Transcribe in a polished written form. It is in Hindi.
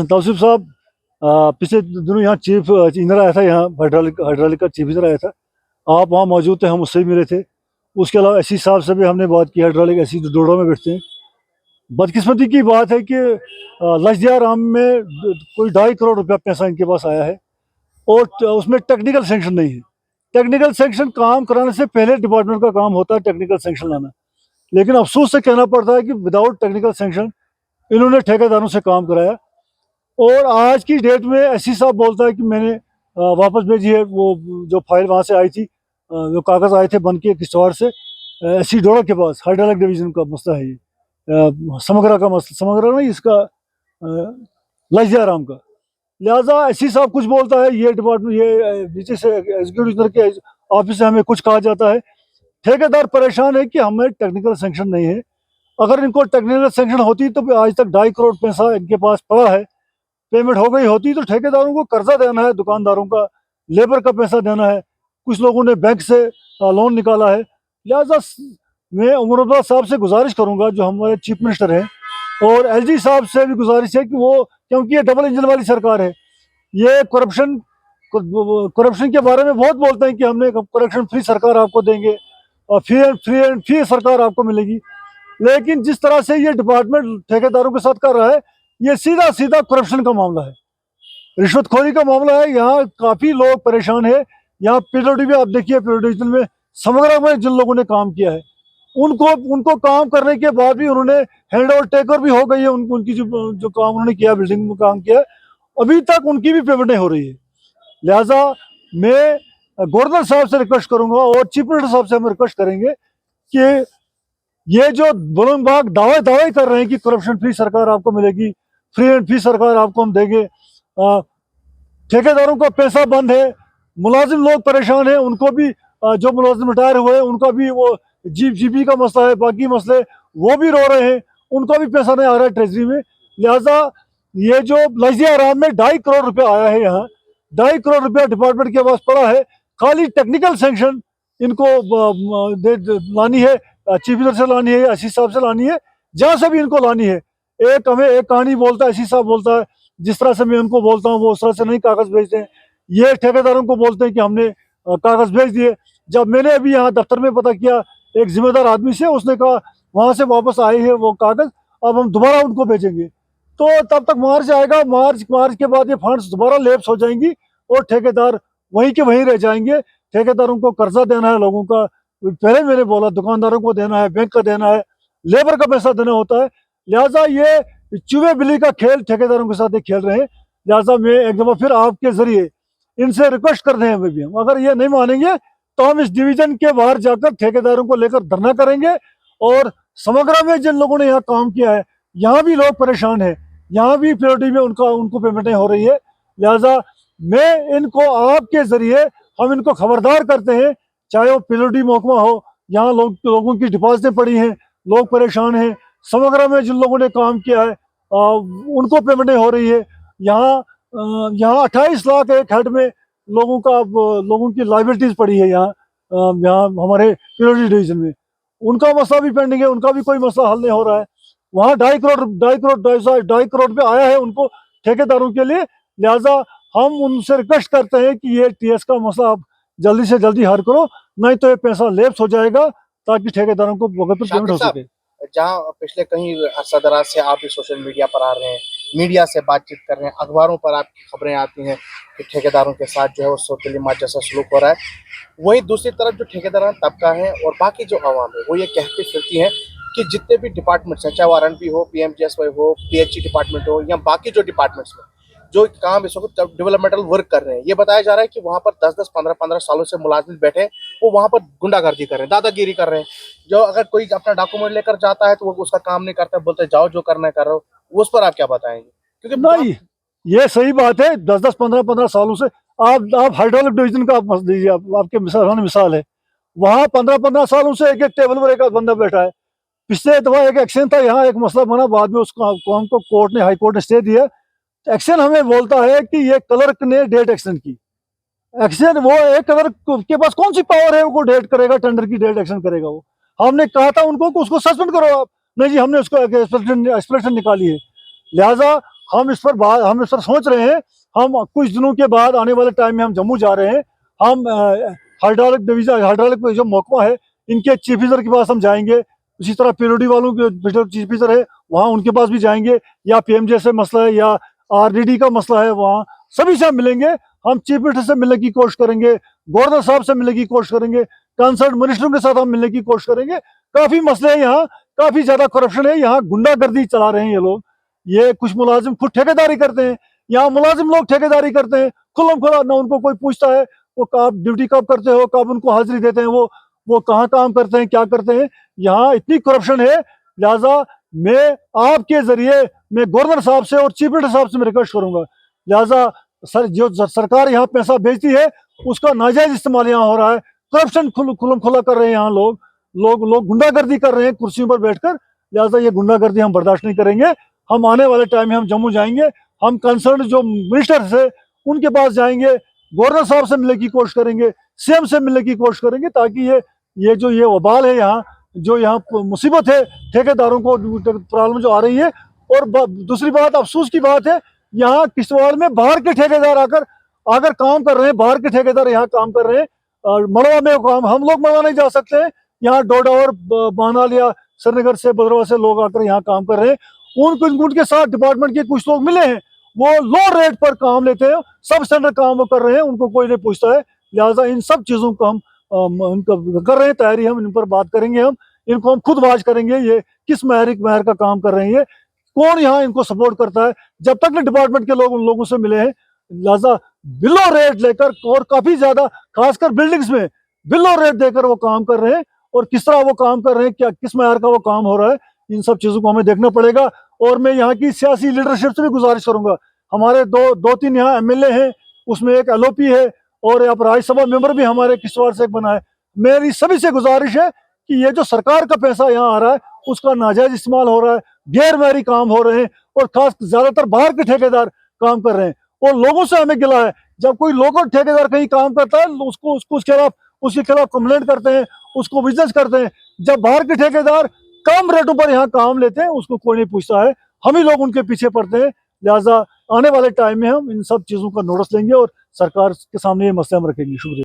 तौसीफ साहब, पिछले दिनों यहाँ चीफ इंजीनियर आया था, यहाँ हाइड्रोलिक का चीफ इंजीनियर आया था। आप वहाँ मौजूद थे, हम उससे भी मिले थे। उसके अलावा एसी साहब से भी हमने बात की, हाइड्रोलिक एसी जो डोडा में बैठते हैं। बदकिस्मती की बात है कि लजदिया राम में कोई 2.5 करोड़ रुपया पैसा इनके पास आया है और उसमें टेक्निकल सेंक्शन नहीं है। टेक्निकल सेंक्शन काम कराने से पहले डिपार्टमेंट का काम होता है टेक्निकल सेंक्शन लाना, लेकिन अफसोस से कहना पड़ता है कि विदाउट टेक्निकल सेंक्शन इन्होंने ठेकेदारों से काम कराया। और आज की डेट में एससी साहब बोलता है कि मैंने वापस भेजी है वो जो फाइल वहाँ से आई थी, जो कागज़ आए थे बन के किश्तवाड़ से एससी डोडा के पास। हाइड्रोलिक डिवीजन का मसला है ये, समगरा का मसला, समगरा नहीं इसका, लजदिया राम का। लिहाजा एससी साहब कुछ बोलता है, ये डिपार्टमेंट, ये नीचे से एग्जीक्यूटिव इंजीनियर के ऑफिस से हमें कुछ कहा जाता है। ठेकेदार परेशान है कि हमें टेक्निकल सेंक्शन नहीं है। अगर इनको टेक्निकल सेंक्शन होती तो आज तक 2.5 करोड़ पैसा इनके पास पड़ा है, पेमेंट हो गई होती। तो ठेकेदारों को कर्जा देना है, दुकानदारों का लेबर का पैसा देना है, कुछ लोगों ने बैंक से लोन निकाला है। लिहाजा मैं उमर अब्दुल्ला साहब से गुजारिश करूंगा, जो हमारे चीफ मिनिस्टर हैं, और एलजी साहब से भी गुजारिश है कि वो, क्योंकि ये डबल इंजन वाली सरकार है, ये करप्शन के बारे में बहुत बोलते हैं कि हमने करप्शन फ्री सरकार आपको देंगे और फ्री सरकार आपको मिलेगी। लेकिन जिस तरह से ये डिपार्टमेंट ठेकेदारों के साथ कर रहा है, ये सीधा सीधा करप्शन का मामला है, रिश्वतखोरी का मामला है। यहाँ काफ़ी लोग परेशान है। यहाँ पीडब्ल्यूडी भी आप देखिए, पीडब्ल्यूडी में समग्र में जिन लोगों ने काम किया है, उनको काम करने के बाद भी उन्होंने हैंड ओवर टेक ओवर भी हो गई है। उनकी जो काम उन्होंने किया, बिल्डिंग में काम किया, अभी तक उनकी भी पेमेंट नहीं हो रही है। लिहाजा मैं गवर्नर साहब से रिक्वेस्ट करूंगा और चीफ मिनिस्टर साहब से हम रिक्वेस्ट करेंगे कि ये जो बुलंद बाग दावे कर रहे हैं कि करप्शन फ्री सरकार आपको मिलेगी, फ्री एंड फ्री सरकार आपको हम देंगे, ठेकेदारों का पैसा बंद है, मुलाजिम लोग परेशान हैं, उनको भी जो मुलाजिम रिटायर हुए हैं उनका भी वो जीपी का मसला है, बाकी मसले वो भी रो रहे हैं, उनका भी पैसा नहीं आ रहा है ट्रेजरी में। लिहाजा ये जो लजदिया राम में 2.5 करोड़ रुपया आया है, यहाँ 2.5 करोड़ रुपया डिपार्टमेंट के पास पड़ा है। खाली टेक्निकल सेंक्शन इनको लानी है, चीफ मिनिस्टर से लानी है, एससी साहब से लानी है, जहाँ से भी इनको लानी है। हमें एक कहानी बोलता है, एससी साहब बोलता है जिस तरह से मैं उनको बोलता हूँ वो उस तरह से नहीं कागज़ भेजते हैं। ये ठेकेदारों को बोलते हैं कि हमने कागज़ भेज दिए। जब मैंने अभी यहाँ दफ्तर में पता किया एक जिम्मेदार आदमी से, उसने कहा वहाँ से वापस आए हैं वो कागज़, अब हम दोबारा उनको भेजेंगे। तो तब तक मार्च आएगा, मार्च के बाद ये फंड्स दोबारा लैप्स हो जाएंगी और ठेकेदार वहीं के वहीं रह जाएंगे। ठेकेदारों को कर्जा देना है लोगों का, पहले मैंने बोला दुकानदारों को देना है, बैंक का देना है, लेबर का पैसा देना होता है। लिहाजा ये चूहे बिल्ली का खेल ठेकेदारों के साथ ये खेल रहे हैं। लिहाजा मैं एक दफ़ा फिर आपके जरिए इनसे रिक्वेस्ट कर रहे हैं, भी हम अगर ये नहीं मानेंगे तो हम इस डिवीजन के बाहर जाकर ठेकेदारों को लेकर धरना करेंगे। और समग्र में जिन लोगों ने यहाँ काम किया है, यहाँ भी लोग परेशान हैं, यहाँ भी पीओडी में उनको पेमेंटें हो रही है। लिहाजा मैं इनको आपके जरिए हम इनको खबरदार करते हैं, चाहे वो पीओडी महकमा हो, यहाँ लोगों की डिपॉजिटें पड़ी हैं, लोग परेशान हैं। समग्र में जिन लोगों ने काम किया है उनको पेमेंटें हो रही है। यहाँ 28 लाख एक हेड में लोगों की लाइबिलिटीज पड़ी है यहाँ हमारे पीओडी डिवीजन में। उनका मसला भी पेंडिंग है, उनका भी कोई मसला हल नहीं हो रहा है। वहाँ 2.5 करोड़ पे आया है उनको ठेकेदारों के लिए। लिहाजा हम उनसे रिक्वेस्ट करते हैं कि ये टीएस का मसला आप जल्दी से जल्दी हल करो, नहीं तो ये पैसा लैप्स हो जाएगा, ताकि ठेकेदारों को वक्त पर पेमेंट हो सके। जहाँ पिछले कहीं अरसा दराज से आप भी सोशल मीडिया पर आ रहे हैं, मीडिया से बातचीत कर रहे हैं, अखबारों पर आपकी खबरें आती हैं कि ठेकेदारों के साथ जो है वो सौतेली जैसा सलूक हो रहा है, वहीं दूसरी तरफ जो ठेकेदार तबका है और बाकी जो आवाम है वो ये कहती फिरती हैं कि जितने भी डिपार्टमेंट्स हैं, चाहे वो आरएनबी हो, पीएमजीएसवाई हो, पीएचई डिपार्टमेंट हो या बाकी जो डिपार्टमेंट्स में जो काम इस वक्त डेवलपमेंटल वर्क कर रहे हैं, ये बताया जा रहा है कि वहाँ पर 10-10, 15-15 सालों से मुलाजिम बैठे हैं, वो वहाँ पर गुंडागर्दी कर रहे हैं, दादागिरी कर रहे हैं। जो अगर कोई अपना डॉक्यूमेंट लेकर जाता है तो वो उसका काम नहीं करता, बोलते जाओ जो करना है कर रहे हो। उस पर आप क्या बताएंगे? क्योंकि नहीं, ये सही बात है। 10-10, 15-15 सालों से आप हाइड्रोलिक डिवीजन का आप लीजिए, आपके मिसाल है, वहाँ 15-15 सालों से एक टेबल पर एक बंदा बैठा है। पिछले दफा एक एक्शन था, यहाँ एक मसला बना, बाद में उसको हमको हाई कोर्ट ने स्टे दिया। एक्शन हमें बोलता है कि ये क्लर्क ने डेट एक्सटेंड की। एक्शन वो एक क्लर्क के पास कौन सी पावर है वो डेट करेगा, टेंडर की डेट एक्सटेंड करेगा वो। हमने कहा था उनको कि उसको सस्पेंड करो आप, नहीं जी हमने उसको एक्सप्लेनेशन निकाली है। लिहाजा हम इस पर सोच रहे हैं। हम कुछ दिनों के बाद आने वाले टाइम में हम जम्मू जा रहे हैं। हम हाइड्रोलिक जो महकमा है इनके चीफ ऑफिसर के पास हम जाएंगे। इसी तरह पीओडी वालों के जो चीफ ऑफिसर है वहाँ उनके पास भी जाएंगे, या पीएमजे से मसला है या आरडीडी का मसला है, वहाँ सभी से हम मिलेंगे। हम चीफ मिनिस्टर से मिलने की कोशिश करेंगे, गवर्नर साहब से मिलने की कोशिश करेंगे, कंसर्न मिनिस्टरों के साथ हम मिलने की कोशिश करेंगे। काफी मसले हैं यहाँ, काफी ज्यादा करप्शन है यहाँ, गुंडागर्दी चला रहे हैं ये लोग। ये कुछ मुलाजिम खुद ठेकेदारी करते हैं, यहाँ मुलाजिम लोग ठेकेदारी करते हैं खुल्लम खुला, ना उनको कोई पूछता है वो कब ड्यूटी कब करते हो, कब उनको हाजिरी देते हैं, वो कहाँ काम करते हैं, क्या करते हैं। यहाँ इतनी करप्शन है, लिहाजा मैं आपके जरिए मैं गवर्नर साहब से और चीफ मिनिस्टर साहब से मैं रिक्वेस्ट करूंगा, लिहाजा जो सरकार यहाँ पैसा भेजती है उसका नाजायज इस्तेमाल यहाँ हो रहा है। करप्शन खुल्लम खुला कर रहे हैं यहाँ लोग गुंडागर्दी कर रहे हैं कुर्सियों पर बैठकर। लिहाजा ये गुंडागर्दी हम बर्दाश्त नहीं करेंगे। हम आने वाले टाइम में हम जम्मू जाएंगे, हम कंसर्न जो मिनिस्टर है उनके पास जाएंगे, गवर्नर साहब से मिलने की कोशिश करेंगे, सीएम से मिलने की कोशिश करेंगे, ताकि ये वबाल है यहाँ, जो यहाँ मुसीबत है ठेकेदारों को प्रॉब्लम जो आ रही है। और दूसरी बात, अफसोस की बात है, यहाँ किश्तवाड़ में बाहर के ठेकेदार आकर काम कर रहे हैं, बाहर के ठेकेदार यहाँ काम कर रहे हैं। मड़वा में काम हम लोग मड़वा नहीं जा सकते हैं, यहाँ डोडा और बानाल या श्रीनगर से बदरवा से लोग आकर यहाँ काम कर रहे हैं। उनके साथ डिपार्टमेंट के कुछ लोग मिले हैं, वो लो रेट पर काम लेते हैं, सब स्टैंडर्ड काम वो कर रहे हैं, उनको कोई नहीं पूछता है। लिहाजा इन सब चीज़ों को हम कर रहे हैं तैयारी, हम इन पर बात करेंगे, हम इनको हम खुद वाच करेंगे ये किस महर का काम कर रहे हैं, कौन यहाँ इनको सपोर्ट करता है। जब तक ना डिपार्टमेंट के लोग उन लोगों से मिले हैं, लिहाजा बिलो रेट लेकर और काफी ज्यादा खासकर बिल्डिंग्स में बिलो रेट देकर वो काम कर रहे हैं, और किस तरह वो काम कर रहे हैं, क्या किस महर का वो काम हो रहा है, इन सब चीजों को हमें देखना पड़ेगा। और मैं यहाँ की सियासी लीडरशिप से भी गुजारिश करूंगा, हमारे दो तीन यहाँ एमएलए हैं, उसमें एक एलओपी है और यहाँ पर राज्यसभा मेंबर भी हमारे किश्तवाड़ से एक बना है। मेरी सभी से गुजारिश है कि ये जो सरकार का पैसा यहाँ आ रहा है उसका नाजायज इस्तेमाल हो रहा है, गैर महरी काम हो रहे हैं, और खास ज्यादातर बाहर के ठेकेदार काम कर रहे हैं। और लोगों से हमें गिला है, जब कोई लोकल ठेकेदार कहीं काम करता है उसके खिलाफ कंप्लेंट करते हैं, उसको विजिट करते हैं। जब बाहर के ठेकेदार कम रेटों पर यहाँ काम लेते हैं उसको कोई नहीं पूछता है, हम ही लोग उनके पीछे पड़ते हैं। लिहाजा आने वाले टाइम में हम इन सब चीजों का नोटिस लेंगे और सरकार के सामने ये मसले हम रखेंगे। शुक्रिया।